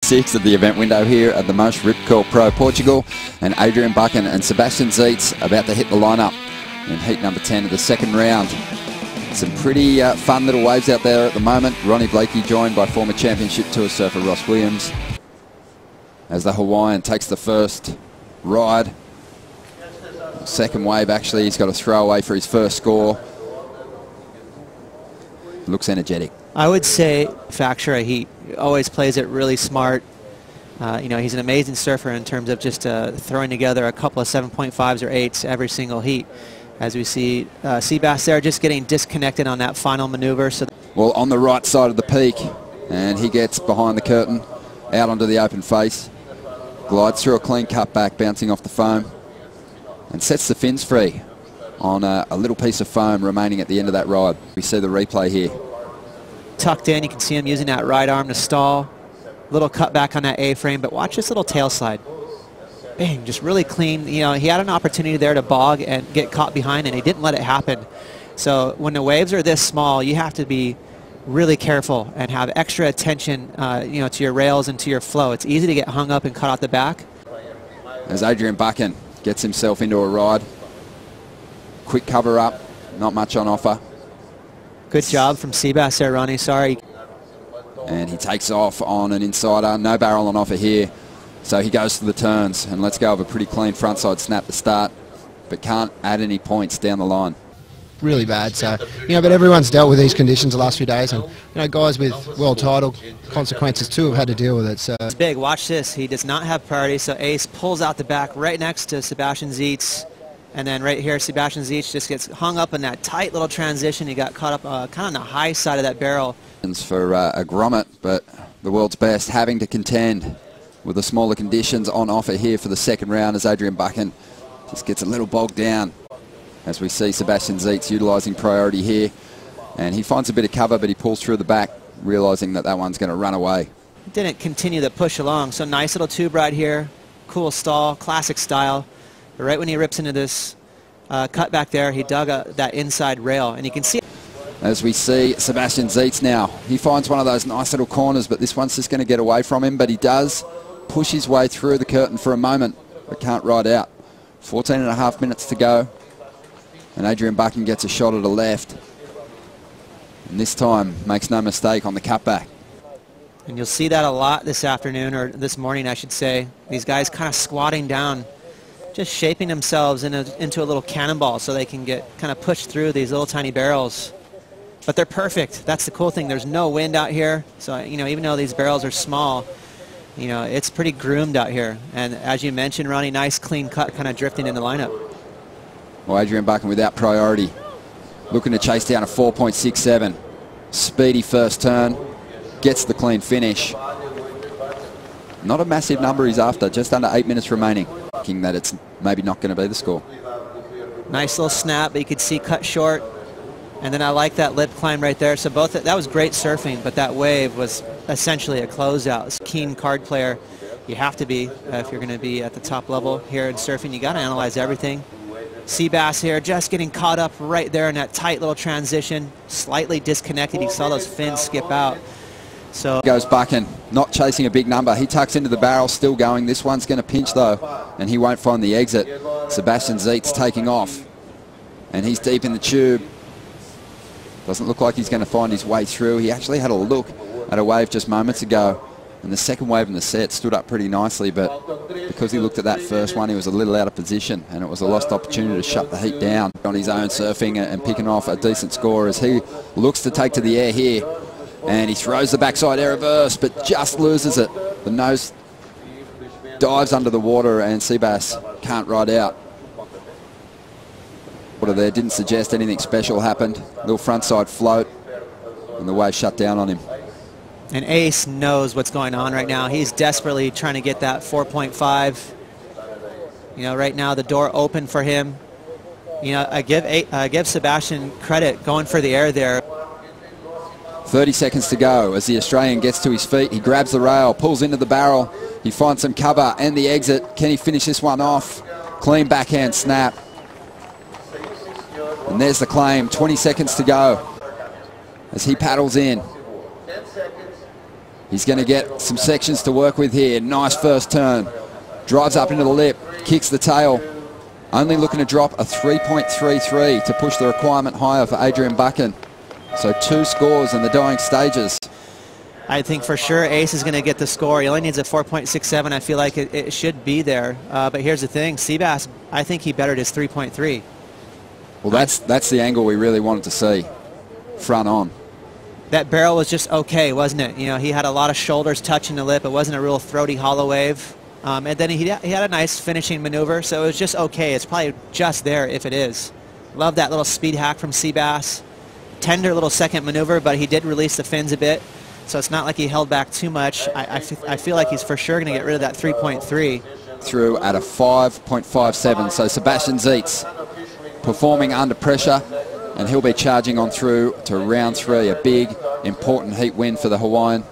6 of the event window here at the Moche Rip Curl Pro Portugal, and Adrian Buchan and Sebastian Zietz about to hit the lineup in heat number 10 of the second round. Some pretty fun little waves out there at the moment. Ronnie Blakey joined by former championship tour surfer Ross Williams as the Hawaiian takes the first ride. Second wave, actually, he's got a throwaway for his first score. Looks energetic. I would say Factura, he always plays it really smart. You know, he's an amazing surfer in terms of just throwing together a couple of 7.5s or 8s every single heat. As we see Seabass there just getting disconnected on that final maneuver. So well, on the right side of the peak, and he gets behind the curtain, out onto the open face, glides through a clean cutback, bouncing off the foam, and sets the fins free on a little piece of foam remaining at the end of that ride. We see the replay here. Tucked in, you can see him using that right arm to stall. Little cutback on that A-frame, but watch this little tail slide. Bang, just really clean. You know, he had an opportunity there to bog and get caught behind, and he didn't let it happen. So when the waves are this small, you have to be really careful and have extra attention, you know, to your rails and to your flow. It's easy to get hung up and cut out the back. As Adrian Buchan gets himself into a ride. Quick cover up, not much on offer. Good job from Seabass there, Ronnie. Sorry. And he takes off on an insider. No barrel on offer here. So he goes to the turns and lets go of a pretty clean frontside snap to start, but can't add any points down the line. Really bad. So, you know, but everyone's dealt with these conditions the last few days, and, you know, guys with world title consequences too have had to deal with it. So it's big. Watch this. He does not have priority, so Ace pulls out the back right next to Sebastian Zietz. And then right here, Sebastian Zietz just gets hung up in that tight little transition. He got caught up kind of on the high side of that barrel. For a grommet, but the world's best having to contend with the smaller conditions on offer here for the second round as Adrian Buchan just gets a little bogged down. As we see Sebastian Zietz utilising priority here. And he finds a bit of cover, but he pulls through the back, realising that that one's going to run away. Didn't continue to push along, so nice little tube ride here. Cool stall, classic style. But right when he rips into this cut back there, he dug that inside rail, and you can see. As we see Sebastian Zietz now, he finds one of those nice little corners, but this one's just going to get away from him, but he does push his way through the curtain for a moment, but can't ride out. 14.5 minutes to go, and Adrian Buchan gets a shot at a left, and this time makes no mistake on the cutback. And you'll see that a lot this afternoon, or this morning I should say. These guys kind of squatting down, just shaping themselves into a little cannonball so they can get kind of pushed through these little tiny barrels. But they're perfect. That's the cool thing. There's no wind out here. So, you know, even though these barrels are small, you know, it's pretty groomed out here. And as you mentioned, Ronnie, nice clean cut kind of drifting in the lineup. Well, Adrian Buchan without priority, looking to chase down a 4.67. Speedy first turn, gets the clean finish. Not a massive number he's after, just under 8 minutes remaining. Thinking that it's maybe not going to be the score. Nice little snap, but you could see cut short. And then I like that lip climb right there. So both, that was great surfing, but that wave was essentially a closeout. It's a keen card player. You have to be if you're going to be at the top level here in surfing. You got to analyze everything. Seabass here just getting caught up right there in that tight little transition. Slightly disconnected. You saw those fins skip out. So goes Buchan, not chasing a big number. He tucks into the barrel, still going. This one's going to pinch though, and he won't find the exit. Sebastian Zietz taking off, and he's deep in the tube. Doesn't look like he's going to find his way through. He actually had a look at a wave just moments ago, and the second wave in the set stood up pretty nicely, but because he looked at that first one, he was a little out of position, and it was a lost opportunity to shut the heat down on his own surfing and picking off a decent score as he looks to take to the air here, and he throws the backside air reverse, but just loses it. The nose dives under the water, and Seabass can't ride out. Water there didn't suggest anything special happened. Little frontside float, and the wave shut down on him. And Ace knows what's going on right now. He's desperately trying to get that 4.5. You know, right now the door open for him. You know, I give Sebastian credit going for the air there. 30 seconds to go as the Australian gets to his feet. He grabs the rail, pulls into the barrel. He finds some cover and the exit. Can he finish this one off? Clean backhand snap. And there's the claim. 20 seconds to go as he paddles in. He's going to get some sections to work with here. Nice first turn. Drives up into the lip, kicks the tail. Only looking to drop a 3.33 to push the requirement higher for Adrian Buchan. So 2 scores in the dying stages. I think for sure Ace is going to get the score. He only needs a 4.67. I feel like it should be there. But here's the thing. Seabass, I think he bettered his 3.3. Well, that's the angle we really wanted to see. Front on. That barrel was just okay, wasn't it? You know, he had a lot of shoulders touching the lip. It wasn't a real throaty hollow wave. And then he had a nice finishing maneuver, so it was just okay. It's probably just there if it is. Love that little speed hack from Seabass. Tender little second maneuver, but he did release the fins a bit. So it's not like he held back too much. I feel like he's for sure going to get rid of that 3.3. Through at a 5.57. So Sebastian Zietz performing under pressure, and he'll be charging on through to round 3. A big, important heat win for the Hawaiian.